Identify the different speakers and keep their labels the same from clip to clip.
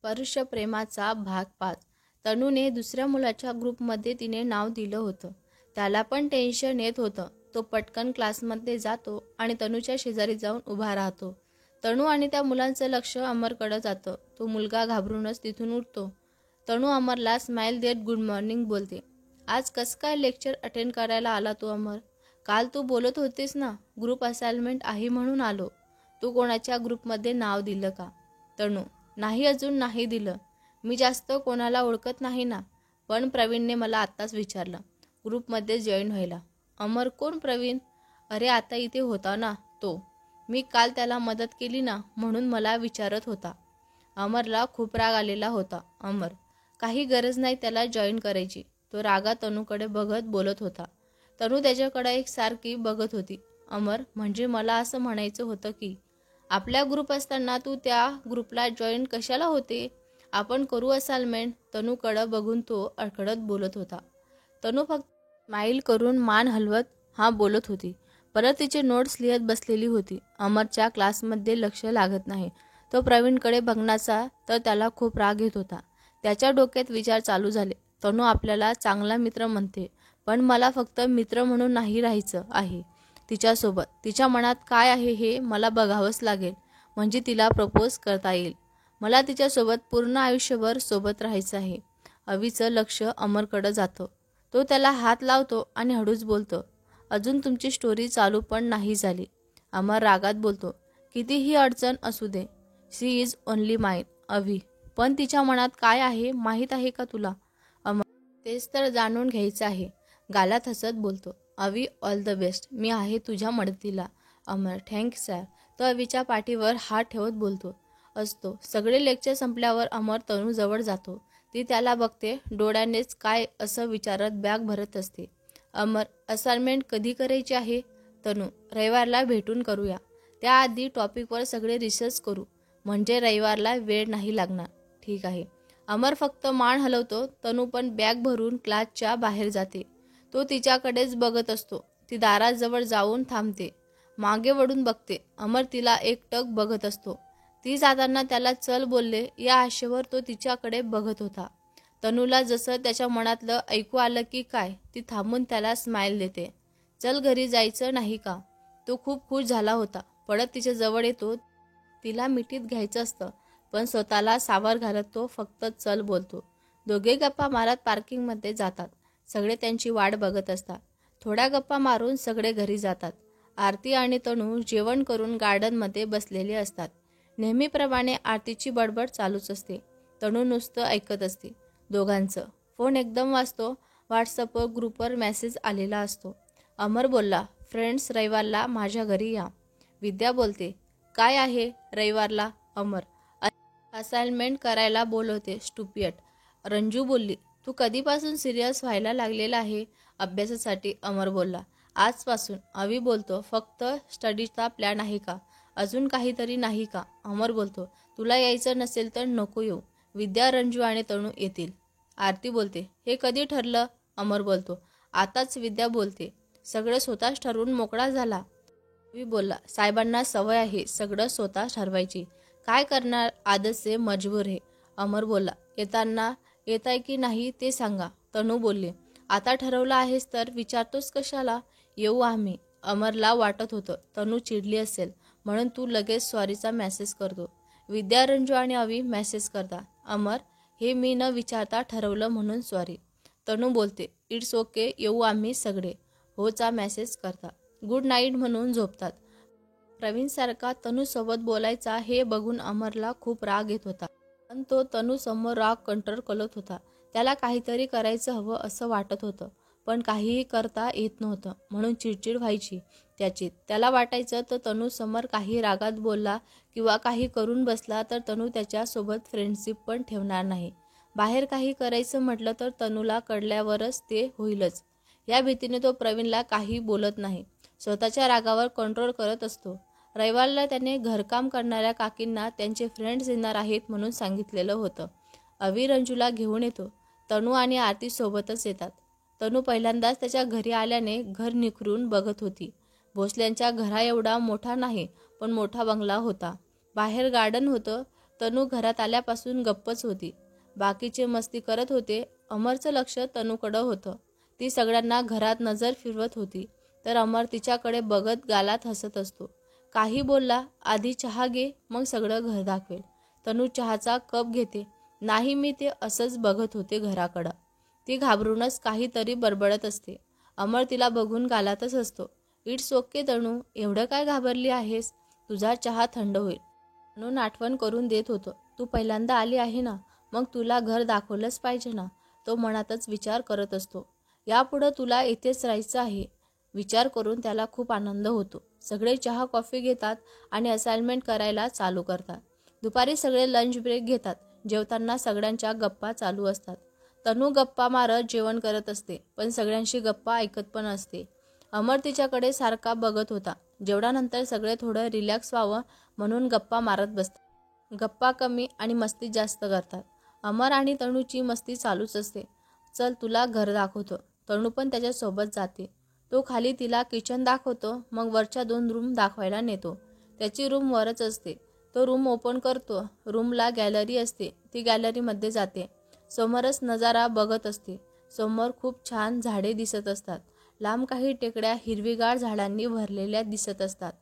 Speaker 1: स्पर्श प्रेमाचा भाग 5. तनूने दुसऱ्या मुलाच्या ग्रुपमध्ये तिने नाव दिलं होतं. त्याला पण टेन्शन येत होतं. तो पटकन क्लासमध्ये जातो आणि तनूच्या शेजारी जाऊन उभा राहतो. तनू आणि त्या मुलांचं लक्ष अमरकडं जातं. तो मुलगा घाबरूनच तिथून उठतो. तनू अमरला स्माईल देत गुड मॉर्निंग बोलते. आज कसं काय लेक्चर अटेंड करायला आला तू अमर? काल तू बोलत होतीस ना ग्रुप असाइनमेंट आहे म्हणून आलो. तू कोणाच्या ग्रुपमध्ये नाव दिलं का? तनू: नाही, अजून नाही दिलं. मी जास्त कोणाला ओळखत नाही ना. पण प्रवीणने मला आत्ताच विचारलं ग्रुपमध्ये जॉईन व्हायला. अमर: कोण प्रवीण? अरे आता इथे होता ना तो. मी काल त्याला मदत केली ना म्हणून मला विचारत होता. अमरला खूप राग आलेला होता. अमर: काही गरज नाही त्याला जॉईन करायची. तो रागात तनूकडे बघत बोलत होता. तनू त्याच्याकडे एकसारखी बघत होती. अमर: म्हणजे मला असं म्हणायचं होतं की आपल्या ग्रुप असताना तू त्या ग्रुपला जॉईन कशाला होते? आपण करू असाइनमेंट. तनूकडं बघून तो अडखडत बोलत होता. तनू फक्त स्माईल करून मान हलवत हा बोलत होती. परत तिचे नोट्स लिहत बसलेली होती. अमरच्या क्लासमध्ये लक्ष लागत नाही. तो प्रवीणकडे बघण्याचा तर त्याला खूप राग येत होता. त्याच्या डोक्यात विचार चालू झाले. तनू आपल्याला चांगला मित्र म्हणते, पण मला फक्त मित्र म्हणून नाही राहायचं आहे तिच्यासोबत. तिच्या मनात काय आहे हे मला बघावंच लागेल. म्हणजे तिला प्रपोज करता येईल. मला तिच्यासोबत पूर्ण आयुष्यभर सोबत राहायचं आहे. अवीचं लक्ष अमरकडं जातं. तो त्याला हात लावतो आणि हळूच बोलतो. अजून तुमची स्टोरी चालू पण नाही झाली. अमर रागात बोलतो. कितीही अडचण असू दे, शी इज ओनली माइन अवी. पण तिच्या मनात काय आहे माहीत आहे का तुला? अमर: तेच तर जाणून घ्यायचं आहे. गालात हसत बोलतो. अवी, ऑल द बेस्ट. मी आहे तुझ्या मदतीला. अमर: थँक्स सर. तो अवीच्या पाठीवर हात ठेवत बोलतो असतो. सगळे लेक्चर संपल्यावर अमर तनूजवळ जातो. ती त्याला बघते. डोळ्यानेच काय असं विचारत बॅग भरत असते. अमर: असाइनमेंट कधी करायची आहे? तनू: रविवारला भेटून करूया. त्याआधी टॉपिकवर सगळे रिसर्च करू. म्हणजे रविवारला वेळ नाही लागणार. ठीक आहे. अमर फक्त मान हलवतो. तनू पण बॅग भरून क्लासच्या बाहेर जाते. तो तिच्याकडेच बघत असतो. ती दाराजवळ जाऊन थांबते. मागे वळून बघते. अमर तिला एकटक बघत असतो. ती जाताना त्याला चल बोलले या आशेवर तो तिच्याकडे बघत होता. तनूला जसं त्याच्या मनातलं ऐकू आलं की काय, ती थांबून त्याला स्माईल देते. चल, घरी जायचं नाही का? तो खूप खुश झाला होता. पडत तिच्या जवळ येतो. तिला मिठीत घ्यायचं असतं, पण स्वतःला सावर घालत तो फक्त चल बोलतो. दोघे गप्पा मारत पार्किंगमध्ये जातात. सगळे त्यांची वाट बघत असतात. थोड्या गप्पा मारून सगळे घरी जातात. आरती आणि तनू जेवण करून गार्डनमध्ये बसलेले असतात. नेहमीप्रमाणे आरतीची बडबड चालूच असते. तनू नुसतं ऐकत असते. दोघांचं फोन एकदम वाजतो. व्हॉट्सअपवर ग्रुपवर मेसेज आलेला असतो. अमर बोलला, फ्रेंड्स रविवारला माझ्या घरी या. विद्या बोलते, काय आहे रविवारला? अमर: असाइनमेंट करायला बोलवते स्टुपियट. रंजू बोलली, तू कधीपासून सिरियस व्हायला लागलेला आहे अभ्यासासाठी? अमर बोलला, आजपासून. अवी बोलतो, फक्त स्टडीचा प्लॅन आहे का? अजून काहीतरी नाही का? अमर बोलतो, तुला यायचं नसेल तर नको येऊ. विद्या, रंजू आणि तनू येतील. आरती बोलते, हे कधी ठरलं? अमर बोलतो, आताच. विद्या बोलते, सगळं स्वतःच ठरवून मोकळा झाला. अवी बोलला, साहेबांना सवय आहे सगळं स्वतः ठरवायची. काय करणार, आदत से मजबूर है. अमर बोलला, येताना येताय की नाही ते सांगा. तनू बोलली, आता ठरवलं आहेस तर विचारतोस कशाला? येऊ आम्ही. अमरला वाटत होतं तनू चिडली असेल म्हणून तू लगेच सॉरीचा मेसेज करतो. विद्या, रंजू आणि अवी मेसेज करतात, अमर, हे मी न विचारता ठरवलं म्हणून सॉरी. तनू बोलते, इट्स ओके, येऊ आम्ही सगळे. होचा मेसेज करतात. गुड नाईट म्हणून झोपतात. प्रवीणसारखा तनूसोबत बोलायचा हे बघून अमरला खूप राग येत होता. पण तो तनूसमोर राग कंट्रोल करत होता. त्याला काहीतरी करायचं हवं असं वाटत होतं, पण काहीही करता येत नव्हतं म्हणून चिडचिड व्हायची त्याची. त्याला वाटायचं तर तनूसमोर काही रागात बोलला किंवा काही करून बसला तर तनू त्याच्यासोबत फ्रेंडशिप पण ठेवणार नाही. बाहेर काही करायचं म्हटलं तर तनूला कळल्यावरच ते होईलच. या भीतीने तो प्रवीणला काही बोलत नाही. स्वतःच्या रागावर कंट्रोल करत असतो. रविवारला त्याने घरकाम करणाऱ्या काकींना त्यांचे फ्रेंड्स येणार आहेत म्हणून सांगितलेलं होतं. अवी रंजूला घेऊन येतो. तनू आणि आरती सोबतच येतात. तनू पहिल्यांदाच त्याच्या घरी आल्याने घर निखरून बघत होती. भोसल्यांच्या घरा एवढा मोठा नाही, पण मोठा बंगला होता. बाहेर गार्डन होतं. तनू घरात आल्यापासून गप्पच होती. बाकीचे मस्ती करत होते. अमरचं लक्ष तनूकडं होतं. ती सगळ्यांना घरात नजर फिरवत होती, तर अमर तिच्याकडे बघत गालात हसत असतो. काही बोलला, आधी चहा घे, मग सगळं घर दाखवेल. तनू चहाचा कप घेते. नाही, मी ते असंच बघत होते घराकडं. ती घाबरूनच काहीतरी बडबडत असते. अमर तिला बघून गालातच असतो. इट्स ओके तनू, एवढं काय घाबरली आहेस? तुझा चहा थंड होईल. म्हणून आठवण करून देत होतं. तू पहिल्यांदा आली आहे ना, मग तुला घर दाखवलंच पाहिजे ना. तो मनातच विचार करत असतो. यापुढं तुला इथेच राहायचं आहे. विचार करून त्याला खूप आनंद होतो. सगळे चहा कॉफी घेतात आणि असाइनमेंट करायला चालू करतात. दुपारी सगळे लंच ब्रेक घेतात. जेवताना सगळ्यांच्या गप्पा चालू असतात. तनू गप्पा मारत जेवण करत असते, पण सगळ्यांशी गप्पा ऐकत पण असते. अमर तिच्याकडे सारखा बघत होता. जेवणानंतर सगळे थोडं रिलॅक्स व्हावं म्हणून गप्पा मारत बसतात. गप्पा कमी आणि मस्ती जास्त करतात. अमर आणि तनूची मस्ती चालूच असते. चल तुला घर दाखवतो. तनू पण त्याच्यासोबत जाते. तो खाली तिला किचन दाखवतो, मग वरच्या 2 रूम दाखवायला नेतो. त्याची रूम वरच असते. तो रूम ओपन करतो. रूमला गॅलरी असते. ती गॅलरीमध्ये जाते. समोरच नजारा बघत असते. समोर खूप छान झाडे दिसत असतात. लांब काही टेकड्या हिरवीगार झाडांनी भरलेल्या दिसत असतात.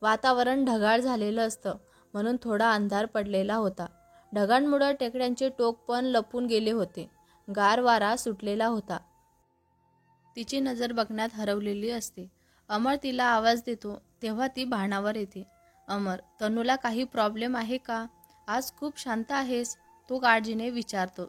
Speaker 1: वातावरण ढगाळ झालेलं असतं, म्हणून थोडा अंधार पडलेला होता. ढगांमुळे टेकड्यांचे टोक पण लपून गेले होते. गार वारा सुटलेला होता. तिची नजर बघण्यात हरवलेली असते. अमर तिला आवाज देतो, तेव्हा ती भानावर येते. अमर, तनूला काही प्रॉब्लेम आहे का? आज खूप शांत आहेस, तो काळजीने विचारतो.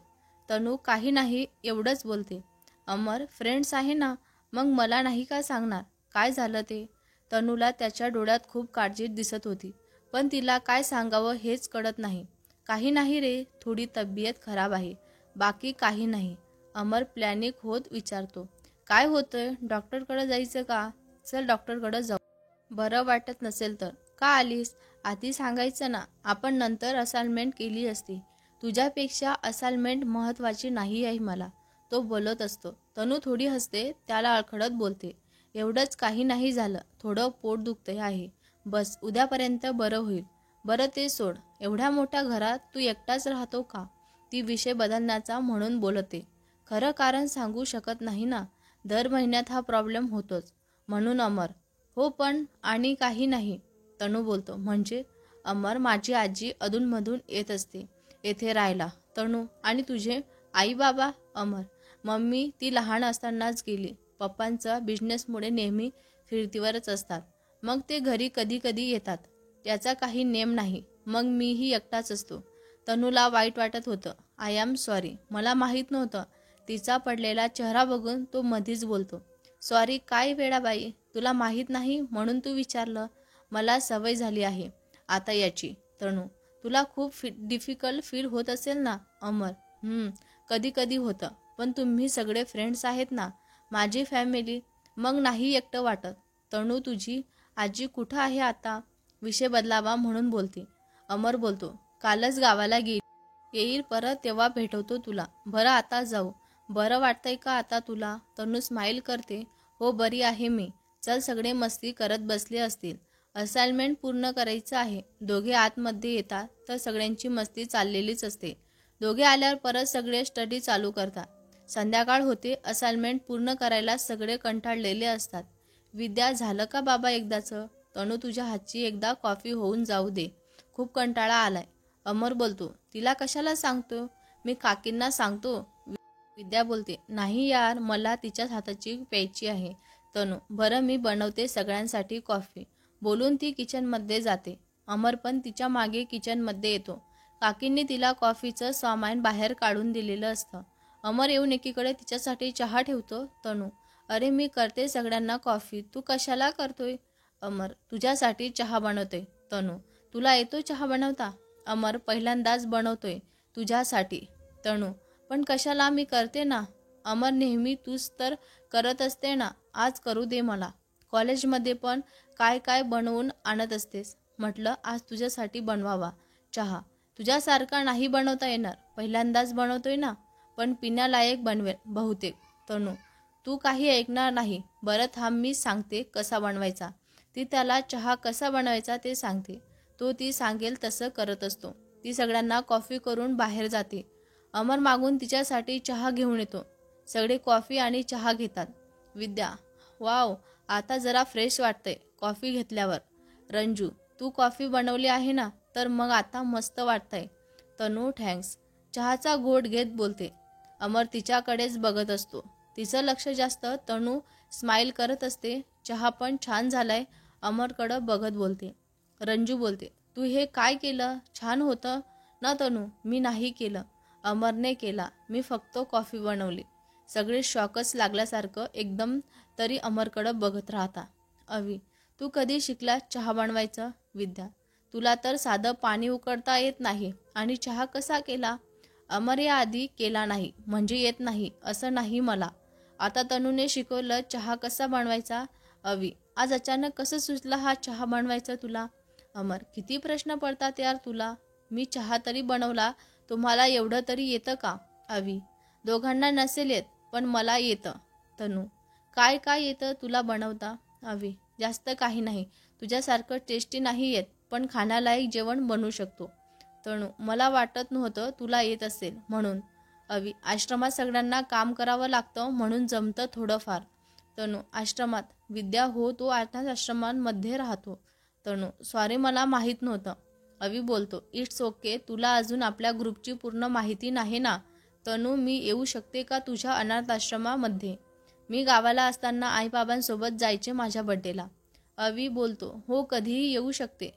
Speaker 1: तनू काही नाही एवढंच बोलते. अमर, फ्रेंड्स आहे ना, मग मला नाही का सांगणार काय झालं ते? तनूला त्याच्या डोळ्यात खूप काळजी दिसत होती, पण तिला काय सांगावं हेच कळत नाही. काही नाही रे, थोडी तब्येत खराब आहे, बाकी काही नाही. अमर प्लॅनिक होत विचारतो. काय होतंय? डॉक्टरकडे जायचं का? चल डॉक्टरकडे जाऊ. बरं वाटत नसेल तर का आलीस? आधी सांगायचं ना, आपण नंतर असाइनमेंट केली असती. तुझ्यापेक्षा असाइनमेंट महत्त्वाची नाही आहे मला, तो बोलत असतो. तनू थोडी हसते. त्याला अडखळत बोलते. एवढंच, काही नाही झालं, थोडं पोट दुखतंय आहे, बस, उद्यापर्यंत बरं होईल. बरं ते सोड, एवढ्या मोठ्या घरात तू एकटाच राहतो का? ती विषय बदलण्याचा म्हणून बोलते. खरं कारण सांगू शकत नाही ना, दर महिन्यात हा प्रॉब्लेम होतोच. म्हणून अमर, हो पण आणि काही नाही. तनू बोलतो. म्हणजे? अमर, माझी आजी अधूनमधून येत असते येथे राहायला. तनू, आणि तुझे आई बाबा? अमर, मम्मी ती लहान असतानाच गेली. पप्पांचा बिझनेसमुळे नेहमी फिरतीवरच असतात. मग ते घरी कधी कधी येतात. त्याचा काही नेम नाही. मग मीही एकटाच असतो. तनूला वाईट वाटत होतं. आय एम सॉरी, मला माहीत नव्हतं. तिचा पडलेला चेहरा बघून तो मधीच बोलतो. सॉरी काय वेडाबाई, तुला माहीत नाही म्हणून तू विचारलं. मला सवय झाली आहे आता याची. तनू, तुला खूप डिफिकल्ट फील होत असेल ना? अमर, कधी कधी होतं, पण तुम्ही सगळे फ्रेंड्स आहेत ना, माझी फॅमिली, मग नाही एकटं वाटत. तनू, तुझी आजी कुठं आहे आता? विषय बदलावा म्हणून बोलते. अमर बोलतो, कालच गावाला गेली, येईल परत तेव्हा भेटवतो तुला. बरं आता जाऊ. बरं वाटतंय का आता तुला? तनू स्माईल करते. हो बरी आहे मी. चल, सगळे मस्ती करत बसले असतील. असाइनमेंट पूर्ण करायचं आहे. दोघे आतमध्ये येतात तर सगळ्यांची मस्ती चाललेलीच असते. दोघे आल्यावर परत सगळे स्टडी चालू करतात. संध्याकाळ होते. असाइनमेंट पूर्ण करायला सगळे कंटाळलेले असतात. विद्या, झालं का बाबा एकदाचं? तनू, तुझ्या हातची एकदा कॉफी होऊन जाऊ दे, खूप कंटाळा आलाय. अमर बोलतो, तिला कशाला सांगतो? मी काकींना सांगतो. विद्या बोलते, नाही यार, मला तिच्याच हाताची प्यायची आहे. तनू, बरं मी बनवते सगळ्यांसाठी कॉफी. बोलून ती किचनमध्ये जाते. अमर पण तिच्या मागे किचनमध्ये येतो. काकींनी तिला कॉफीचं सामान बाहेर काढून दिलेलं असतं. अमर येऊन एकीकडे तिच्यासाठी चहा ठेवतो. तनू, अरे मी करते सगळ्यांना कॉफी, तू कशाला करतोय? अमर, तुझ्यासाठी चहा बनवतोय. तनू, तुला येतो चहा बनवता? अमर, पहिल्यांदाच बनवतोय तुझ्यासाठी. तनू, पण कशाला, मी करते ना. अमर, नेहमी तूच तर करत असते ना, आज करू दे मला. कॉलेजमध्ये पण काय काय बनवून आणत असतेस. म्हटलं आज तुझ्यासाठी बनवावा चहा. तुझ्यासारखा नाही बनवता येणार, पहिल्यांदाच बनवतोय ना, पण पिण्यालायक बनवेल बहुतेक. तनू, तू काही ऐकणार नाही. बरं थांब, मी सांगते कसा बनवायचा. ती त्याला चहा कसा बनवायचा ते सांगते. तो ती सांगेल तसं करत असतो. ती सगळ्यांना कॉफी करून बाहेर जाते. अमर मागून तिच्यासाठी चहा घेऊन येतो. सगळे कॉफी आणि चहा घेतात. विद्या, वाव, आता जरा फ्रेश वाटतंय कॉफी घेतल्यावर. रंजू, तू कॉफी बनवली आहे ना, तर मग आता मस्त वाटतंय. तनू, थँक्स. चहाचा घोट घेत बोलते. अमर तिच्याकडेच बघत असतो. तिचं लक्ष जास्त. तनू स्माईल करत असते. चहा पण छान झालाय. अमरकडं बघत बोलते. रंजू बोलते, तू हे काय केलं? छान होतं ना तनू? मी नाही केलं, अमरने केला. मी फक्त कॉफी बनवली. सगळे शॉकच लागल्यासारखं एकदम तरी अमरकडं बघत राहता. अवी, तू कधी शिकला चहा बनवायचं? विद्या, तुला तर साधं पाणी उकळता येत नाही आणि चहा कसा केला? अमर, या आधी केला नाही म्हणजे येत नाही असं नाही मला. आता तनूने शिकवलं चहा कसा बनवायचा. अवी, आज अचानक कसं सुचला हा चहा बनवायचा तुला? अमर, किती प्रश्न पडतात यार तुला. मी चहा तरी बनवला, तुम्हाला एवढं तरी येतं का? अवी, दोघांना नसेल येत, पण मला येतं. तनू, काय काय येतं तुला बनवता? अवी, जास्त काही नाही. तुझ्यासारखं टेस्टी नाही येत, पण खाण्यालायक जेवण बनवू शकतो. तनू, मला वाटत नव्हतं तुला येत असेल म्हणून. अवी, आश्रमात सगळ्यांना काम करावं लागतं म्हणून जमतं थोडंफार. तनू, आश्रमात? विद्या, हो, तो अनाथ आश्रमांमध्ये राहतो. तनू, सॉरी, मला माहीत नव्हतं. अवी बोलतो, इट्स ओके, तुला अजून आपल्या ग्रुपची पूर्ण माहिती नाही ना. तनू, मी येऊ शकते का तुझ्या अनाथ आश्रमामध्ये? मी गावाला असताना आईबाबांसोबत जायचे माझ्या बड्डेला. अवी बोलतो, हो, कधीही येऊ शकते.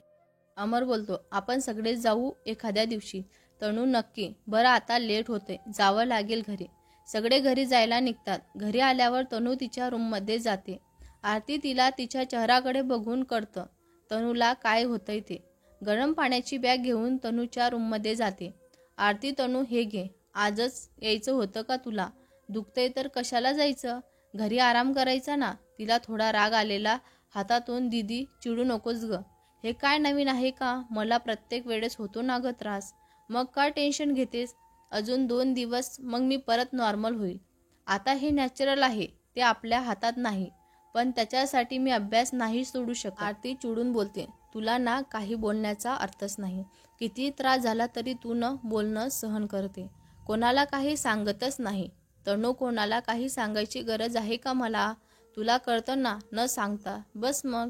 Speaker 1: अमर बोलतो, आपण सगळे जाऊ एखाद्या दिवशी. तनू, नक्की. बरं, आता लेट होते, जावं लागेल घरी. सगळे घरी जायला निघतात. घरी आल्यावर तनू तिच्या रूममध्ये जाते. आरती तिला तिच्या चेहऱ्याकडे बघून कळतं तनूला काय होतंय ते. गरम पाण्याची बॅग घेऊन तनूच्या रूममध्ये जाते. आरती, तनू हे घे. आजच यायचं होतं का तुला? दुखतंय तर कशाला जायचं? घरी आराम करायचा ना. तिला थोडा राग आलेला हातातून. दीदी, चिडू नकोस ग. हे काय नवीन आहे का? मला प्रत्येक वेळेस होतो ना ग त्रास. मग का टेन्शन घेतेस? अजून 2 दिवस मग मी परत नॉर्मल होईल. आता हे नॅचरल आहे, ते आपल्या हातात नाही. पण त्याच्यासाठी मी अभ्यास नाही सोडू शकत. आरती चिडून बोलते, तुला ना काही बोलण्याचा अर्थच नाही. किती त्रास झाला तरी तू न बोलणं सहन करते. कोणाला काही सांगतच नाही. तनू, कोणाला काही सांगायची गरज आहे का मला? तुला कळतं ना, न सांगता. बस मग.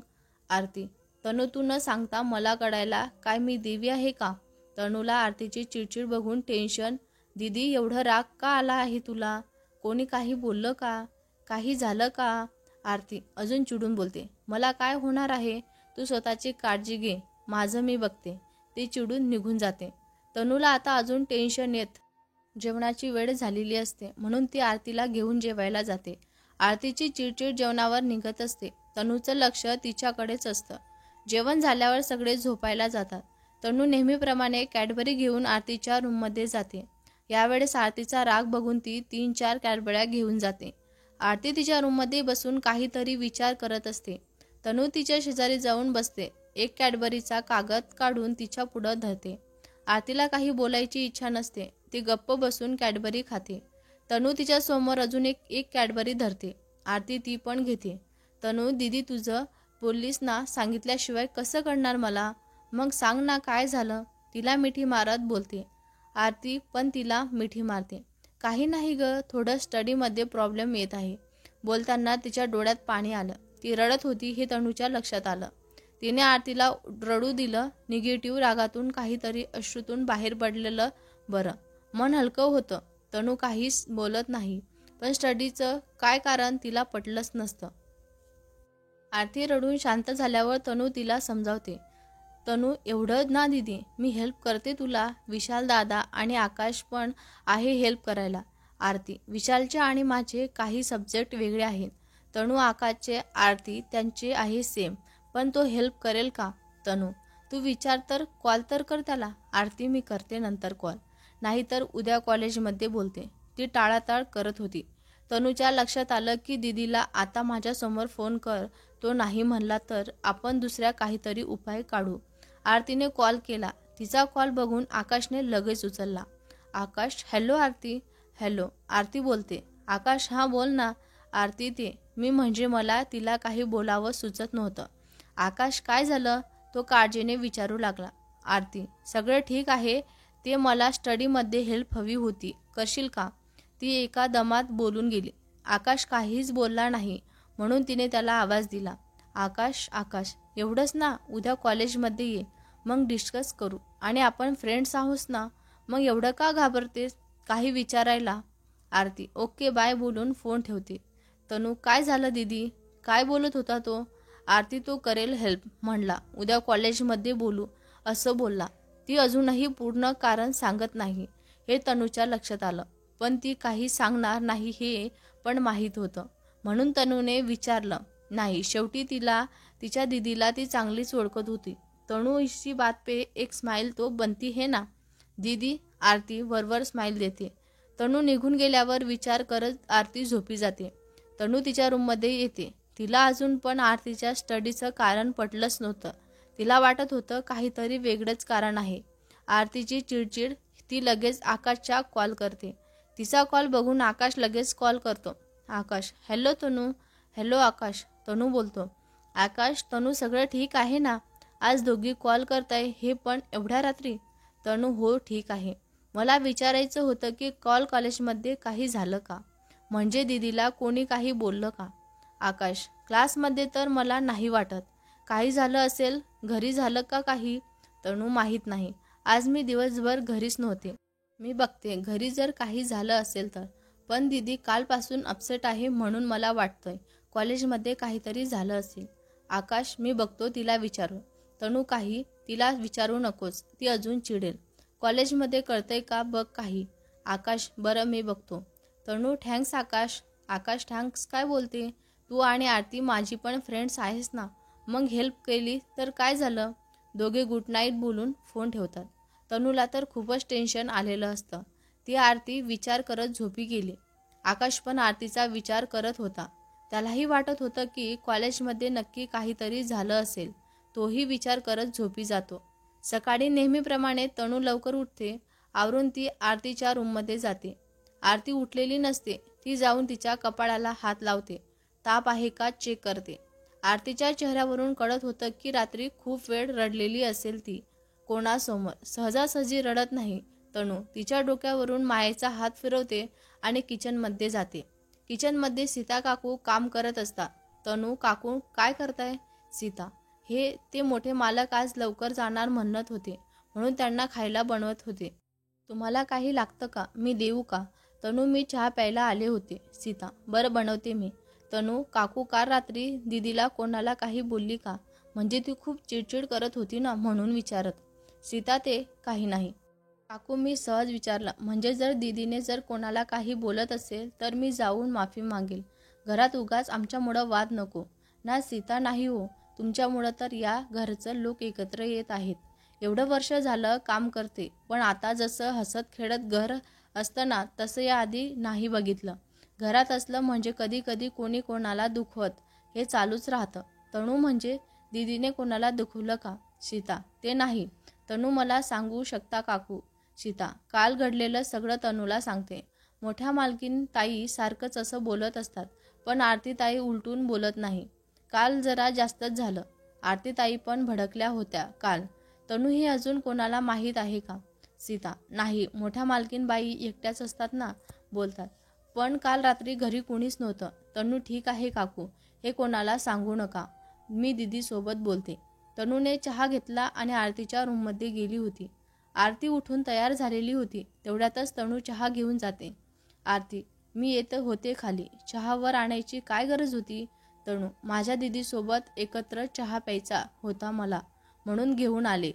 Speaker 1: आरती, तनू, तू न सांगता मला कळायला काय मी देवी आहे का? तनूला आरतीची चिडचिड बघून टेन्शन. दीदी, एवढं राग का आला आहे तुला? कोणी काही बोललं का? काही झालं का? आरती अजून चिडून बोलते, मला काय होणार आहे? तू स्वतःची काळजी घे, माझं मी बघते. ती चिडून निघून जाते. तनूला आता अजून टेन्शन येत. जेवणाची वेळ झालेली असते म्हणून ती आरतीला घेऊन जेवायला जाते. आरतीची चिडचिड जेवणावर निघत असते. तनूचं लक्ष तिच्याकडेच असतं. जेवण झाल्यावर सगळे झोपायला जातात. तनू नेहमीप्रमाणे कॅडबरी घेऊन आरतीच्या रूममध्ये जाते. यावेळेस आरतीचा राग बघून ती 3-4 कॅडबऱ्या घेऊन जाते. आरती तिच्या रूममध्ये बसून काहीतरी विचार करत असते. तनू तिच्या शेजारी जाऊन बसते. एक कॅडबरीचा कागद काढून तिच्या पुढं धरते. आरतीला काही बोलायची इच्छा नसते. ती गप्प बसून कॅडबरी खाते. तनू तिच्या समोर अजून एक कॅडबरी धरते. आरती ती पण घेते. तनू, दीदी, तुझं बोललीस ना, सांगितल्याशिवाय कसं कळणार मला? मग सांग ना, काय झालं? तिला मिठी मारत बोलते. आरती पण तिला मिठी मारते. काही नाही ग, थोडं स्टडीमध्ये प्रॉब्लेम येत आहे. बोलताना तिच्या डोळ्यात पाणी आलं. ती रडत होती हे तनूच्या लक्षात आलं. तिने आरतीला रडू दिलं. निगेटिव्ह रागातून काहीतरी अश्रूतून बाहेर पडलेलं बरं. मन हलकं होतं. तनू काहीच बोलत नाही, पण स्टडीचं काय कारण तिला पटलंच नसतं. आरती रडून शांत झाल्यावर तनू तिला समजावते. तनू, एवढं ना दीदी, मी हेल्प करते तुला. विशाल दादा आणि आकाश पण आहे हेल्प करायला. आरती, विशालचे आणि माझे काही सब्जेक्ट वेगळे आहेत. तनू, आकाशचे आरती त्यांचे आहे सेम, पण तो हेल्प करेल का? तनू, तू विचार तर, कॉल तर कर त्याला. आरती, मी करते नंतर कॉल, नाहीतर उद्या कॉलेजमध्ये बोलते. ती टाळाटाळ करत होती. तनूच्या लक्षात आलं की दीदीला आता माझ्यासमोर फोन कर, तो नाही म्हणला तर आपण दुसऱ्या काहीतरी उपाय काढू. आरतीने कॉल केला. तिचा कॉल बघून आकाशने लगेच उचलला. आकाश, हॅलो आरती. हॅलो, आरती बोलते. आकाश, हां बोल ना. आरती, ते मी म्हणजे मला तिला काही बोलावं सुचत नव्हतं. आकाश, काय झालं? तो काळजीने विचारू लागला. आरती, सगळं ठीक आहे, ते मला स्टडीमध्ये हेल्प हवी होती, करशील का? ती एका दमात बोलून गेली. आकाश काहीच बोलला नाही, म्हणून तिने त्याला आवाज दिला. आकाश, आकाश, एवढंच ना, उद्या कॉलेजमध्ये ये, मग डिस्कस करू. आणि आपण फ्रेंड्स आहोत ना, मग एवढं का घाबरतेस काही विचारायला? आरती, ओके बाय बोलून फोन ठेवते. तनू, काय झालं दीदी, काय बोलत होता तो? आरती, तो करेल हेल्प म्हणला, उद्या कॉलेजमध्ये बोलू असं बोलला. ती अजूनही पूर्ण कारण सांगत नाही हे तनूच्या लक्षात आलं, पण ती काही सांगणार नाही हे पण माहीत होतं. म्हणून तनूने विचारलं नाही. शेवटी तिच्या दीदीला ती चांगलीच ओळखत होती. तनू, इसी बात पे एक स्माइल तो बनती है ना दीदी? आरती वरवर स्माइल देते. तनू निघून गेल्यावर विचार करत आरती झोपी जाते. तनू तिच्या रूममध्ये येते. तिला अजून पण आरतीच्या स्टडीचं कारण पटलंच नव्हतं. तिला वाटत होतं काहीतरी वेगळंच कारण आहे. आरतीची चिडचिड. ती लगेच आकाशच्या कॉल करते. तिचा कॉल बघून आकाश लगेच कॉल करतो. आकाश, हॅलो तनू. हॅलो आकाश. तनू बोलतो. आकाश, तनू, सगळं ठीक आहे ना? आज दोघी कॉल करताय, हे पण एवढ्या रात्री? तनू, हो ठीक आहे. मला विचारायचं होतं की कॉलेजमध्ये काही झालं का? म्हणजे दीदीला कोणी काही बोललं का? आकाश, क्लासमध्ये तर मला नाही वाटत. काही झालं असेल, घरी झालं का काही? तनू, माहीत नाही. आज मी दिवसभर घरीच नव्हते. मी बघते घरी जर काही झालं असेल तर. पण दीदी कालपासून अपसेट आहे, म्हणून मला वाटतंय कॉलेजमध्ये काहीतरी झालं असेल. आकाश, मी बघतो, तिला विचारू. तनू, काही तिला विचारू नकोस, ती अजून चिडेल. कॉलेजमध्ये कळतंय का बघ काही. आकाश, बरं मी बघतो. तनू, थँक्स आकाश. आकाश, थँक्स काय बोलते? तू आणि आरती माझी पण फ्रेंड्स आहेस ना, मग हेल्प केली तर काय झालं? दोघे गुड नाईट बोलून फोन ठेवतात. तनूला तर खूपच टेन्शन आलेलं असतं. ती आरती विचार करत झोपी गेली. आकाश पण आरतीचा विचार करत होता. त्यालाही वाटत होतं की कॉलेजमध्ये नक्की काहीतरी झालं असेल. तोही विचार करत झोपी जातो. सकाळी नेहमीप्रमाणे तनू लवकर उठते. आवरून ती आरतीच्या रूममध्ये जाते. आरती उठलेली नसते. ती जाऊन तिच्या कपाळाला हात लावते. ताप आहे का चेक करते. आरतीच्या चेहऱ्यावरून कळत होतं की रात्री खूप वेळ रडलेली असेल ती. कोणासमोर सहजासहजी रडत नाही. तनू तिच्या डोक्यावरून मायेचा हात फिरवते आणि किचनमध्ये जाते. किचनमध्ये सीता काकू काम करत असतात. तनू, काकू काय करताय? सीता, ते मोठे मालक आज लवकर जाणार म्हणत होते, म्हणून त्यांना खायला बनवत होते. तुम्हाला काही लागतं का? मी देऊ का? तनू, मी चहा प्यायला आले होते. सीता, बरं बनवते मी. तनू, काकू काल रात्री दीदीला कोणाला काही बोलली का? म्हणजे ती खूप चिडचिड करत होती ना, म्हणून विचारत. सीता, ते काही नाही. काकू, मी सहज विचारलं. म्हणजे जर दीदीने जर कोणाला काही बोलत असेल तर मी जाऊन माफी मागेल. घरात उगाच आमच्यामुळं वाद नको ना. सीता, नाही हो, तुमच्यामुळं तर या घरचं लोक एकत्र येत आहेत. एवढं वर्ष झालं काम करते, पण आता जसं हसत खेळत घर असतं ना, तसं याआधी नाही बघितलं. घरात असलं म्हणजे कधी कधी कोणी कोणाला दुखवत हे चालूच राहतं. तनू, म्हणजे दीदीने कोणाला दुखवलं का? सीता, ते नाही. तनू, मला सांगू शकता काकू? सीता, काल घडलेलं सगळं तनूला सांगते. मोठ्या मालकीन ताई सारखंच असं बोलत असतात, पण आरती ताई उलटून बोलत नाही. काल जरा जास्तच झालं. आरती ताई पण भडकल्या होत्या काल. तनू, हे अजून कोणाला माहीत आहे का? सीता, नाही, मोठ्या मालकीन बाई एकट्याच असतात ना, बोलतात. पण काल रात्री घरी कोणीच नव्हतं. तनू, ठीक आहे काकू, हे कोणाला सांगू नका, मी दीदीसोबत बोलते. तनूने चहा घेतला आणि आरतीच्या रूममध्ये गेली होती. आरती उठून तयार झालेली होती. तेवढ्यातच तनू चहा घेऊन जाते. आरती, मी येत होते खाली, चहावर आणायची काय गरज होती? तनू, माझ्या दीदीसोबत एकत्र चहा प्यायचा होता मला, म्हणून घेऊन आले.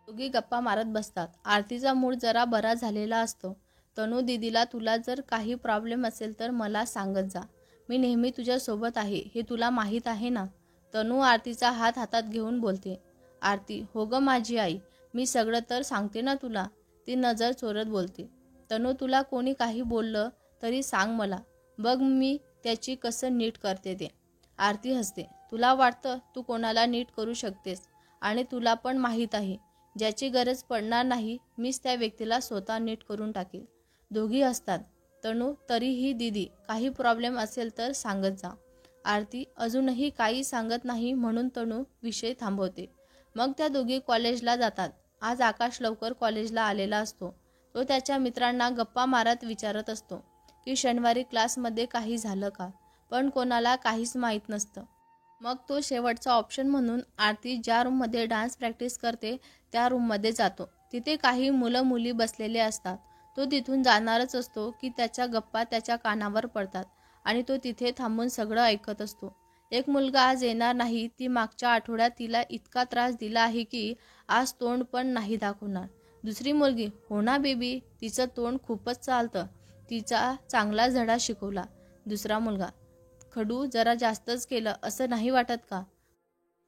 Speaker 1: दोघी गप्पा मारत बसतात. आरतीचा मूड जरा बरा झालेला असतो. तनू, दीदीला तुला जर काही प्रॉब्लेम असेल तर मला सांगत जा. मी नेहमी तुझ्यासोबत आहे, हे तुला माहीत आहे ना. तनू आरतीचा हात हातात घेऊन बोलते. आरती, हो ग माझी आई, मी सगळं तर सांगते ना तुला. ती नजर चोरत बोलते. तनू, तुला कोणी काही बोललं तरी सांग मला, बघ मी त्याची कसं नीट करते ते. आरती हसते. तुला वाटतं तू कोणाला नीट करू शकतेस, आणि तुला पण माहीत आहे ज्याची गरज पडणार नाही, मीच त्या व्यक्तीला स्वतः नीट करून टाकेल. दोघी हसतात. तनू, तरीही दीदी काही प्रॉब्लेम असेल तर सांगत जा. आरती अजूनही काही सांगत नाही, म्हणून तनू विषय थांबवते. मग त्या दोघी कॉलेजला जातात. आज आकाश लवकर कॉलेजला आलेला असतो. तो त्याच्या मित्रांना गप्पा मारत विचारत असतो की शनिवारी क्लासमध्ये काही झालं का, पण कोणाला काहीच माहीत नसतं. मग तो शेवटचा ऑप्शन म्हणून आरती ज्या रूममध्ये डान्स प्रॅक्टिस करते त्या रूममध्ये जातो. तिथे काही मुलं मुली बसलेले असतात. तो तिथून जाणारच असतो की त्याच्या गप्पा त्याच्या कानावर पडतात आणि तो तिथे थांबून सगळं ऐकत असतो. एक मुलगा आज येणार नाही, ती मागच्या आठवड्यात तिला इतका त्रास दिला आहे की आज तोंड पण नाही दाखवणार. दुसरी मुलगी, हो ना बेबी, तिचं तोंड खूपच चालतं, तिचा चांगला धडा शिकवला. दुसरा मुलगा, खडू जरा जास्तच केलं असं नाही वाटत का?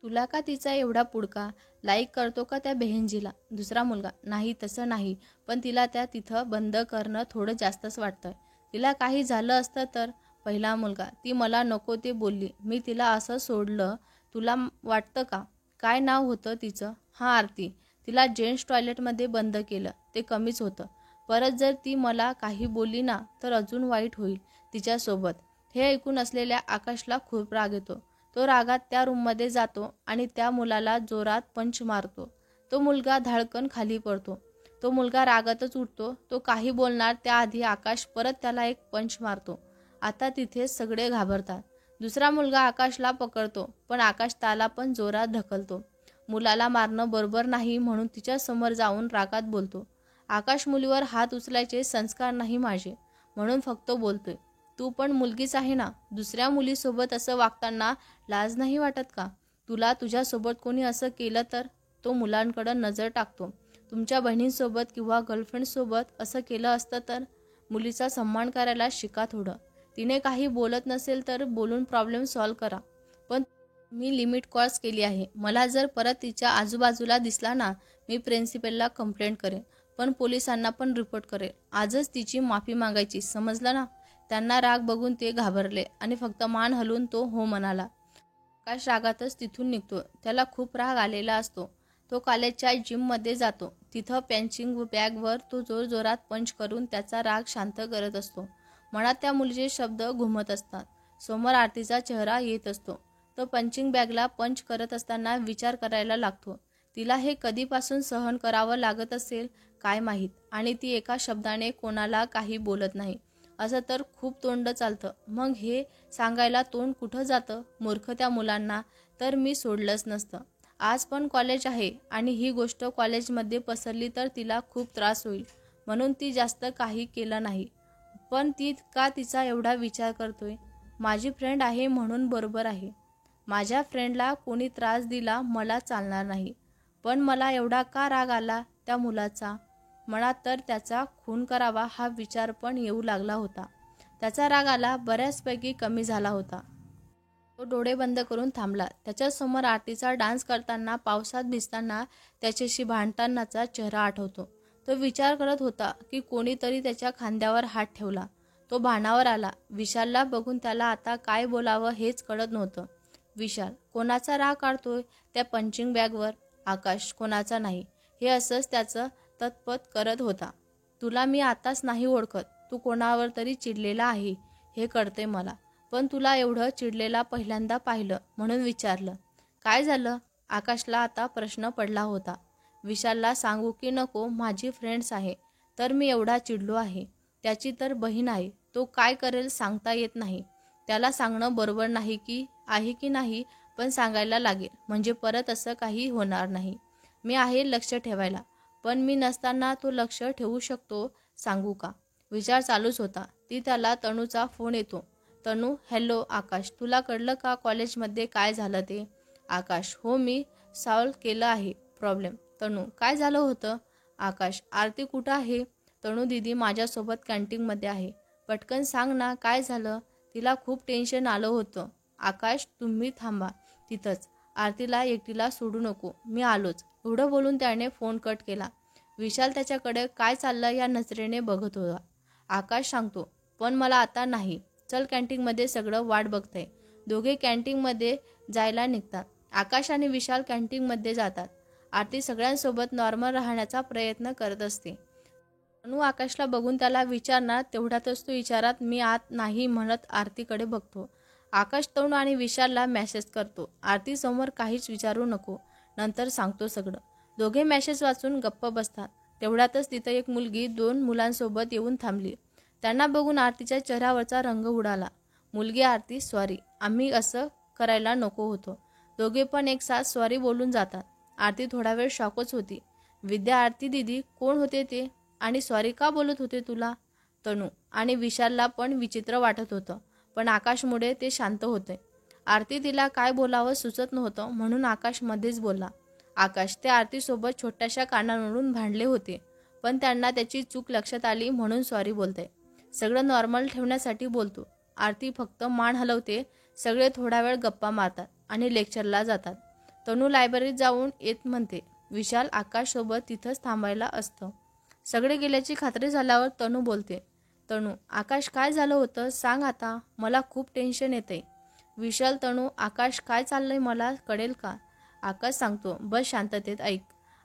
Speaker 1: तुला का तिचा एवढा पुडका? लाईक करतो का त्या बेहंजीला? दुसरा मुलगा, नाही तसं नाही, पण तिला त्या तिथं बंद करणं थोडं जास्तच वाटतंय. तिला काही झालं असतं तर? पहिला मुलगा, ती मला नको ते बोलली, मी तिला असं सोडलं, तुला वाटतं का? काय नाव होतं तिचं? हां आरती. तिला जेंट्स टॉयलेटमध्ये बंद केलं, ते कमीच होतं. परत जर ती मला काही बोलली ना तर अजून वाईट होईल तिच्यासोबत. हे ऐकून असलेल्या आकाशला खूप राग येतो. तो रागात त्या रूममध्ये जातो आणि त्या मुलाला जोरात पंच मारतो. तो मुलगा धाडकन खाली पडतो. तो मुलगा रागातच उठतो. तो काही बोलणार त्याआधी आकाश परत त्याला एक पंच मारतो. आता तिथेच सगळे घाबरतात. दुसरा मुलगा आकाशला पकडतो, पण आकाश त्याला पण जोरात ढकलतो. मुलाला मारणं बरोबर नाही म्हणून तिच्या समोर जाऊन रागात बोलतो. आकाश, मुलीवर हात उचलायचे संस्कार नाही माझे, म्हणून फक्त बोलतोय. तू पण मुलगीच आहे ना, दुसऱ्या मुलीसोबत असं वागताना लाज नाही वाटत का? तुला तुझ्यासोबत कोणी असं केलं तर? तो मुलांकडे नजर टाकतो. तुमच्या बहिणींसोबत किंवा गर्लफ्रेंडसोबत असं केलं असतं तर? मुलीचा सन्मान करायला शिका थोडं. तिने काही बोलत नसेल तर बोलून प्रॉब्लेम सॉल्व्ह करा. पण मी लिमिट क्रॉस केली आहे. मला जर परत तिच्या आजूबाजूला दिसला ना, मी प्रिन्सिपलला कंप्लेंट करेन, पण पोलिसांना पण रिपोर्ट करेन. आजच तिची माफी मागायची, समजलं ना? त्यांना राग बघून ते घाबरले आणि फक्त मान हलवून तो हो म्हणाला. आकाश रागातच तिथून निघतो. त्याला खूप राग आलेला असतो. तो कॉलेजच्या जिममध्ये जातो. तिथं पंचिंग बॅगवर तो जोरजोरात पंच करून त्याचा राग शांत करत असतो. मनात त्या मुलीचे शब्द घुमत असतात. समोर आरतीचा चेहरा येत असतो. तो पंचिंग बॅगला पंच करत असताना विचार करायला लागतो. तिला हे कधीपासून सहन करावं लागत असेल काय माहीत, आणि ती एका शब्दाने कोणाला काही बोलत नाही. असं तर खूप तोंड चालतं, मग हे सांगायला तोंड कुठं जातं? मूर्ख त्या मुलांना तर मी सोडलंच नसतं. आज पण कॉलेज आहे आणि ही गोष्ट कॉलेजमध्ये पसरली तर तिला खूप त्रास होईल, म्हणून ती जास्त काही केलं नाही. पण ती का तिचा एवढा विचार करतोय? माझी फ्रेंड आहे म्हणून बरोबर आहे. माझ्या फ्रेंडला कोणी त्रास दिला मला चालणार नाही. पण मला एवढा का राग आला त्या मुलाचा? मनात तर त्याचा खून करावा हा विचार पण येऊ लागला होता. त्याचा राग आला बऱ्याचपैकी कमी झाला होता. तो डोळे बंद करून थांबला. त्याच्यासमोर आरतीचा डान्स करताना, पावसात भिजताना, त्याच्याशी भांडतानाचा चेहरा आठवतो. तो विचार करत होता की कोणीतरी त्याच्या खांद्यावर हात ठेवला. तो भानावर आला. विशालला बघून त्याला आता काय बोलावं हेच कळत नव्हतं. विशाल कोणाचा राग काढतोय त्या पंचिंग बॅगवर? आकाश कोणाचा नाही, हे असंच त्याचं ततपत करत होता. तुला मी आताच नाही ओळखत. तू कोणावर तरी चिडलेला आहे हे कळतंय मला, पण तुला एवढं चिडलेला पहिल्यांदा पाहिलं म्हणून विचारलं. काय झालं? आकाशला आता प्रश्न पडला होता. विशालला सांगू की नको माझी फ्रेंड्स आहे तर मी एवढा चिडलो आहे? त्याची तर बहीण आहे, तो काय करेल सांगता येत नाही. त्याला सांगणं बरोबर नाही की आहे की नाही, पण सांगायला लागेल म्हणजे परत असं काही होणार नाही. मी आहे लक्ष ठेवायला, पण मी नसताना तो लक्ष ठेवू शकतो, सांगू का? विचार चालूच होता ती त्याला तनूचा फोन येतो. तनू, हॅलो आकाश, तुला कळलं का कॉलेजमध्ये काय झालं ते? आकाश, हो मी सॉल्व केलं आहे प्रॉब्लेम. तनू, काय झालं होतं? आकाश, आरती कुठं आहे? तनू दीदी माझ्यासोबत कॅन्टीनमध्ये आहे. पटकन सांग ना काय झालं? तिला खूप टेन्शन आलं होतं. आकाश, तुम्ही थांबा तिथंच, आरतीला एकटीला सोडू नको, मी आलोच. एवढं बोलून त्याने फोन कट केला. विशाल त्याच्याकडे काय चाललं या नजरेने बघत होता. आकाश सांगतो, पण मला आता नाही. चल कॅन्टीनमध्ये सगळं वाट बघतंय. दोघे कॅन्टीनमध्ये जायला निघतात. आकाश आणि विशाल कॅन्टीनमध्ये जातात. आरती सगळ्यांसोबत नॉर्मल राहण्याचा प्रयत्न करत असते. तनू आकाशला बघून त्याला विचारणार तेवढ्यातच तो विचारात मी आत नाही म्हणत आरतीकडे बघतो. आकाश तनू आणि विशालला मेसेज करतो, आरती समोर काहीच विचारू नको, नंतर सांगतो सगळं. दोघे मेसेज वाचून गप्प बसतात. तेवढ्यातच तिथं एक मुलगी 2 मुलांसोबत येऊन थांबली. त्यांना बघून आरतीच्या चेहऱ्यावरचा रंग उडाला. मुलगी आरती, सॉरी, आम्ही असं करायला नको होतो. दोघे पण एक साथ सॉरी बोलून जातात. आरती थोडा वेळ शॉकच होती. विद्या, आरती दीदी कोण होते ते आणि सॉरी का बोलत होते तुला? तनू आणि विशालला पण विचित्र वाटत होतं, पण आकाशमुळे ते शांत होते. आरती तिला काय बोलावं सुचत नव्हतं म्हणून आकाश मध्येच बोलला. आकाश ते आरतीसोबत छोट्याशा कारणावरून भांडले होते, पण त्यांना त्याची चूक लक्षात आली म्हणून सॉरी बोलते. सगळं नॉर्मल ठेवण्यासाठी बोलतो. आरती फक्त मान हलवते. सगळे थोडा वेळ गप्पा मारतात आणि लेक्चरला जातात. तनू लायब्ररीत जाऊन येत म्हणते. विशाल आकाशसोबत तिथंच थांबायला असतं. सगळे गेल्याची खात्री झाल्यावर तनू बोलते. तनू, आकाश काय झालं होतं सांग आता, मला खूप टेन्शन येते. विशाल, तनू, आकाश काय चाललंय मला कळेल का? आकाश सांगतो, बस शांततेत ऐक.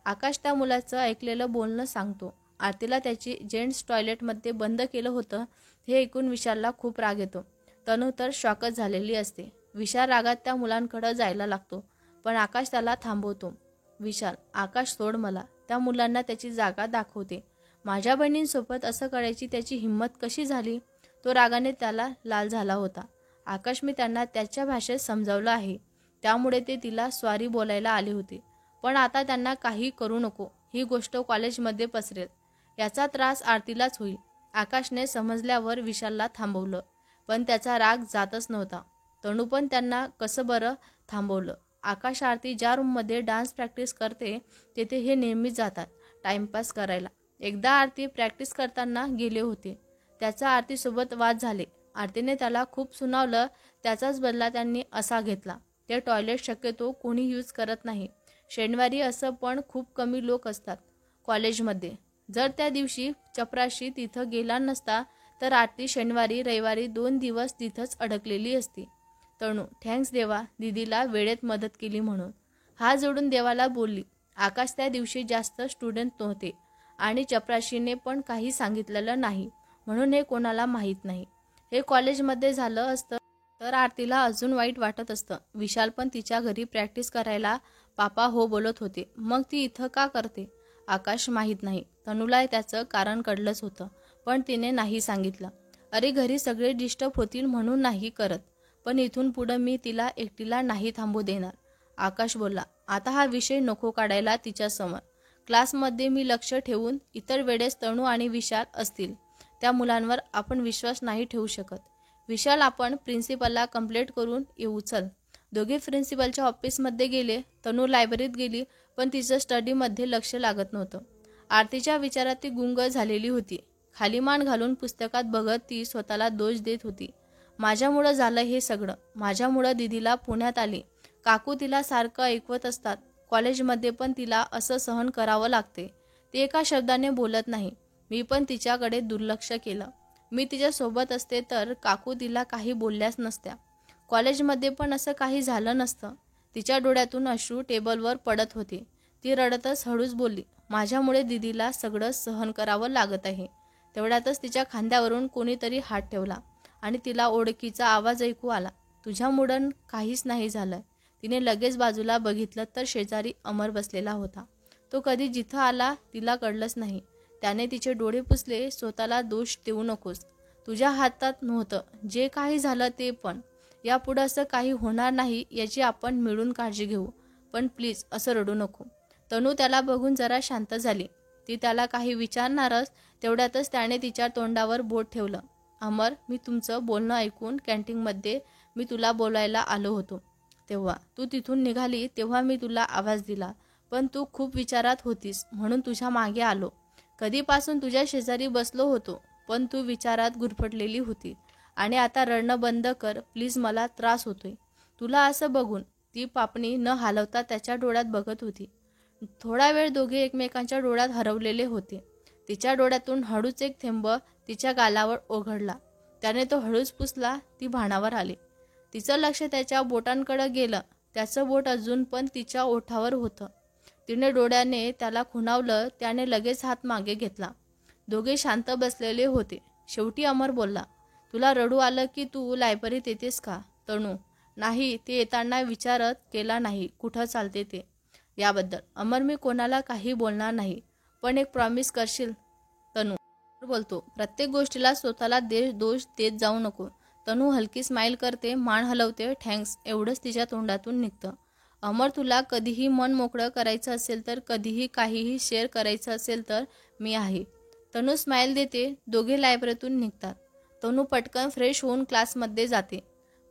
Speaker 1: आकाश त्या मुलाचं ऐकलेलं बोलणं सांगतो. आरतीला त्याची जेंट्स टॉयलेटमध्ये बंद केलं होतं हे ऐकून विशालला खूप राग येतो. तनू तर शॉकच झालेली असते. विशाल रागात त्या मुलांकडे जायला लागतो, पण आकाश त्याला थांबवतो. विशाल, आकाश सोड मला. त्या मुलांना त्याची जागा दाखवते. माझ्या बहिणींसोबत असं करायची त्याची हिंमत कशी झाली? तो रागाने त्याला लाल झाला होता. आकाश, मी त्यांना त्याच्या भाषेत समजावलं आहे, त्यामुळे ते तिला सॉरी बोलायला आले होते. पण आता त्यांना काही करू नको. ही गोष्ट कॉलेजमध्ये पसरेल. याचा त्रास आरतीलाच होईल. आकाशने समजल्यावर विशालला थांबवलं, पण त्याचा राग जातच नव्हता. तनू पण त्यांना कसं बरं थांबवलं. आकाश आरती ज्या रूममध्ये डान्स प्रॅक्टिस करते तेथे हे नेहमीच जातात टाइमपास करायला. एकदा आरती प्रॅक्टिस करताना गेले होते. त्याचा आरतीसोबत वाद झाले. आरतीने त्याला खूप सुनावलं. त्याचाच बदला त्यांनी असा घेतला. ते टॉयलेट शक्यतो कोणी यूज करत नाही. शनिवारी असं पण खूप कमी लोक असतात कॉलेजमध्ये. जर त्या दिवशी चपराशी तिथं गेला नसता तर आरती शनिवारी रविवारी 2 दिवस तिथंच अडकलेली असती. तनू, थँक्स देवा, दीदीला वेळेत मदत केली म्हणून. हात जोडून देवाला बोलली. आकाश त्या दिवशी जास्त स्टुडंट नव्हते आणि चपराशीने पण काही सांगितलेलं नाही म्हणून हे कोणाला माहीत नाही. हे कॉलेजमध्ये झालं असतं तर आरतीला अजून वाईट वाटत असतं. विशाल पण तिच्या घरी प्रॅक्टिस करायला पापा हो बोलत होते, मग ती इथं का करते? आकाश माहीत नाही. तनूला त्याचं कारण कळलंच होतं, पण तिने नाही सांगितलं. अरे, घरी सगळे डिस्टर्ब होतील म्हणून नाही करत, पण इथून पुढं मी तिला एकटीला नाही थांबू देणार. आकाश बोलला, आता हा विषय नको काढायला तिच्यासमोर. क्लासमध्ये मी लक्ष ठेवून इतर वेळेस तनू आणि विशाल असतील. त्या मुलांवर आपण विश्वास नाही ठेवू शकत. विशाल, आपण प्रिन्सिपलला कंप्लेंट करून येऊ चल. दोघे प्रिन्सिपलच्या ऑफिसमध्ये गेले. तनू लायब्ररीत गेली, पण तिचं स्टडीमध्ये लक्ष लागत नव्हतं. आरतीच्या विचारात ती गुंग झालेली होती. खाली मान घालून पुस्तकात बघत ती स्वतःला दोष देत होती. माझ्यामुळं झालं हे सगळं. माझ्यामुळं दीदीला पुण्यात आली. काकू तिला सारखं ऐकवत असतात. कॉलेजमध्ये पण तिला असं सहन करावं लागते. ती एका शब्दाने बोलत नाही. मी पण तिच्याकडे दुर्लक्ष केलं. मी तिच्यासोबत असते तर काकू तिला काही बोलल्याच नसत्या. कॉलेजमध्ये पण असं काही झालं नसतं. तिच्या डोळ्यातून अश्रू टेबलवर पडत होते. ती रडतच हळूच बोलली, माझ्यामुळे दीदीला सगळं सहन करावं लागत आहे. तेवढ्यातच तिच्या खांद्यावरून कोणीतरी हात ठेवला आणि तिला ओळखीचा आवाज ऐकू आला. तुझ्यामुळं काहीच नाही झालं. तिने लगेच बाजूला बघितलं तर शेजारी अमर बसलेला होता. तो कधी जिथं आला तिला कळलंच नाही. त्याने तिचे डोळे पुसले. स्वतःला दोष देऊ नकोस. तुझ्या हातात नव्हतं. जे काही झालं ते पण. यापुढं असं काही होणार नाही याची आपण मिळून काळजी घेऊ. पण प्लीज असं रडू नको. तनू त्याला बघून जरा शांत झाली. ती त्याला काही विचारणारच. तेवढ्यातच त्याने तिच्या तोंडावर बोट ठेवलं. अमर, मी तुमचं बोलणं ऐकून कॅन्टीनमध्ये मी तुला बोलायला आलो होतो. तेव्हा तू तिथून निघाली तेव्हा मी तुला आवाज दिला, पण तू खूप विचारात होतीस म्हणून तुझ्या मागे आलो. कधीपासून तुझ्या शेजारी बसलो होतो, पण तू विचारात गुरफटलेली होती. आणि आता रडणं बंद कर प्लीज, मला त्रास होतोय तुला असं बघून. ती पापणी न हालवता त्याच्या डोळ्यात बघत होती. थोडा वेळ दोघे एकमेकांच्या डोळ्यात हरवलेले होते. तिच्या डोळ्यातून हळूच एक थेंब तिच्या गालावर ओघळला. त्याने तो हळूच पुसला. ती भानावर आली. तिचं लक्ष त्याच्या बोटांकडे गेलं. त्याचं बोट अजून पण तिच्या ओठावर होतं. तिने डोळ्याने त्याला खुणावलं. त्याने लगेच हात मागे घेतला. दोघे शांत बसलेले होते. शेवटी अमर बोलला, तुला रडू आलं की तू लायब्ररीत येतेस का? तनू, नाही, ते येताना विचारत केला नाही कुठं चालते ते. याबद्दल. अमर, मी कोणाला काही बोलणार नाही, पण एक प्रॉमिस करशील? तनू बोलतो, प्रत्येक गोष्टीला स्वतःला दोष देत जाऊ नको. तनू हलकी स्माईल करते, मान हलवते. थँक्स एवढंच तिच्या तोंडातून निघतं. अमर, तुला कधीही मन मोकळं करायचं असेल तर, कधीही काहीही शेअर करायचं असेल तर मी आहे. तनू स्माईल देते. दोघे लायब्ररीतून निघतात. तनू पटकन फ्रेश होऊन क्लासमध्ये जाते.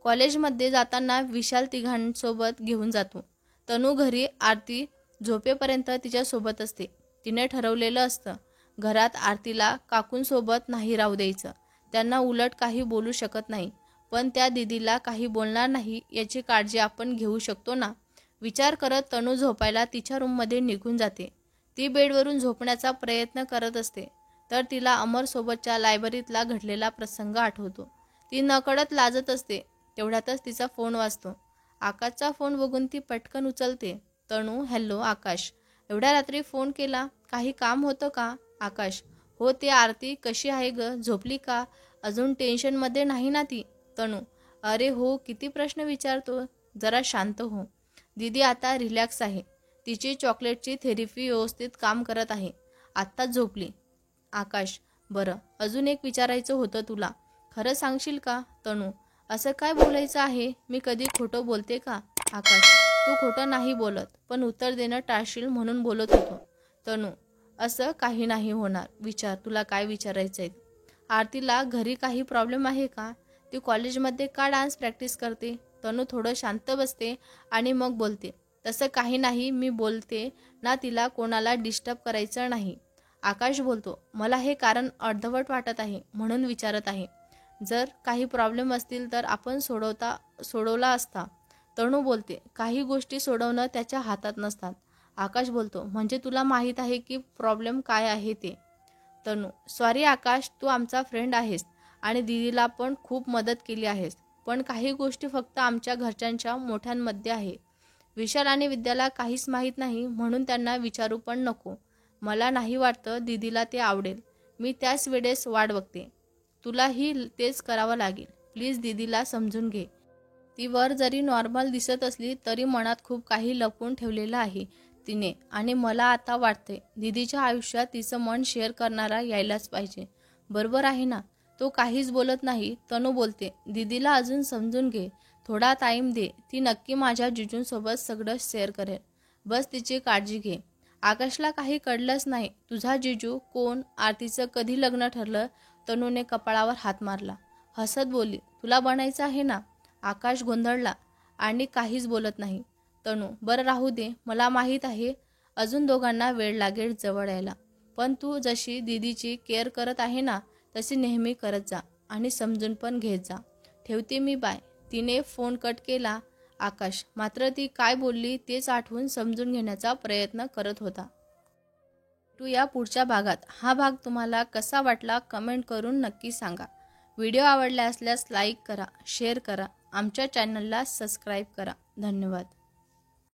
Speaker 1: कॉलेजमध्ये जाताना विशाल तिघांसोबत घेऊन जातो. तनू घरी आरती झोपेपर्यंत तिच्यासोबत असते. तिने ठरवलेलं असतं, घरात आरतीला काकूंसोबत नाही राहू द्यायचं. त्यांना उलट काही बोलू शकत नाही, पण त्या दीदीला काही बोलणार नाही याची काळजी आपण घेऊ शकतो ना. विचार करत तनू झोपायला तिच्या रूममध्ये निघून जाते. ती बेडवरून झोपण्याचा प्रयत्न करत असते तर तिला अमरसोबतच्या लायब्ररीतला घडलेला प्रसंग आठवतो. ती नकळत लाजत असते. तेवढ्यातच तिचा फोन वाजतो. आकाशचा फोन बघून ती पटकन उचलते. तनू, हॅलो आकाश, एवढ्या रात्री फोन केला, काही काम होतं का? आकाश, हो, ते आरती कशी आहे ग, झोपली का? अजून टेन्शनमध्ये नाही ना ती? तनू, अरे हो, किती प्रश्न विचारतो, जरा शांत हो. दीदी आता रिलॅक्स आहे. तिची चॉकलेटची थेरपी व्यवस्थित काम करत आहे. आत्ताच झोपली. आकाश, बरं, अजून एक विचारायचं होतं तुला, खरं सांगशील का? तनू, असं काय बोलायचं आहे? मी कधी खोटं बोलते का? आकाश, तू खोटं नाही बोलत, पण उत्तर देणं टाळशील म्हणून बोलत होतो. तनू, असं काही नाही होणार. विचार, तुला काय विचारायचं आहे? आरतीला घरी काही प्रॉब्लेम आहे का? ती कॉलेजमध्ये का डान्स प्रॅक्टिस करते? तनू थोडं शांत बसते आणि मग बोलते, तसं काही नाही, मी बोलते ना, तिला कोणाला डिस्टर्ब करायचं नाही. आकाश बोलतो, मला हे कारण अर्धवट वाटत आहे म्हणून विचारत आहे. जर काही प्रॉब्लेम असतील तर आपण सोडवला असता. तनू बोलते, काही गोष्टी सोडवणं त्याच्या हातात नसतात. आकाश बोलतो, म्हणजे तुला माहीत आहे की प्रॉब्लेम काय आहे ते? तनू, सॉरी आकाश, तू आमचा फ्रेंड आहेस आणि दीदीला पण खूप मदत केली आहेस, पण काही गोष्टी फक्त आमच्या घरच्यांच्या मोठ्यांमध्ये आहे. विशाल आणि विद्याला काहीच माहीत नाही म्हणून त्यांना विचारू पण नको. मला नाही वाटतं दीदीला ते आवडेल. मी त्याच वेळेस वाट बघते. तुलाही तेच करावं लागेल. प्लीज दीदीला समजून घे. ती वर जरी नॉर्मल दिसत असली तरी मनात खूप काही लपवून ठेवलेलं आहे तिने, आणि मला आता वाटते दीदीच्या आयुष्यात तिचं मन शेअर करणारा यायलाच पाहिजे. बरोबर आहे ना? तो काहीच बोलत नाही. तनू बोलते, दीदीला अजून समजून घे, थोडा टाईम दे, ती नक्की माझ्या जिजूंसोबत सगळं शेअर करेल. बस तिची काळजी घे. आकाशला काही कळलंच नाही. तुझा जिजू कोण? आरतीचं कधी लग्न ठरलं? तनूने कपाळावर हात मारला. हसत बोलली, तुला बनायचं आहे ना? आकाश गोंधळला आणि काहीच बोलत नाही. तनू, बरं राहू दे, मला माहीत आहे अजून दोघांना वेळ लागेल जवळ यायला, पण तू जशी दीदीची केअर करत आहे ना, तशी नेहमी करत जा आणि समजून पण घेत जा. ठेवते मी, बाय. तिने फोन कट केला. आकाश मात्र ती काय बोलली तेच आठवून समजून घेण्याचा प्रयत्न करत होता. या पुढच्या भागात. हा भाग तुम्हाला कसा वाटला कमेंट करून नक्की सांगा. व्हिडिओ आवडला असल्यास लाईक करा, शेअर करा, आमच्या चॅनलला सबस्क्राईब करा. धन्यवाद.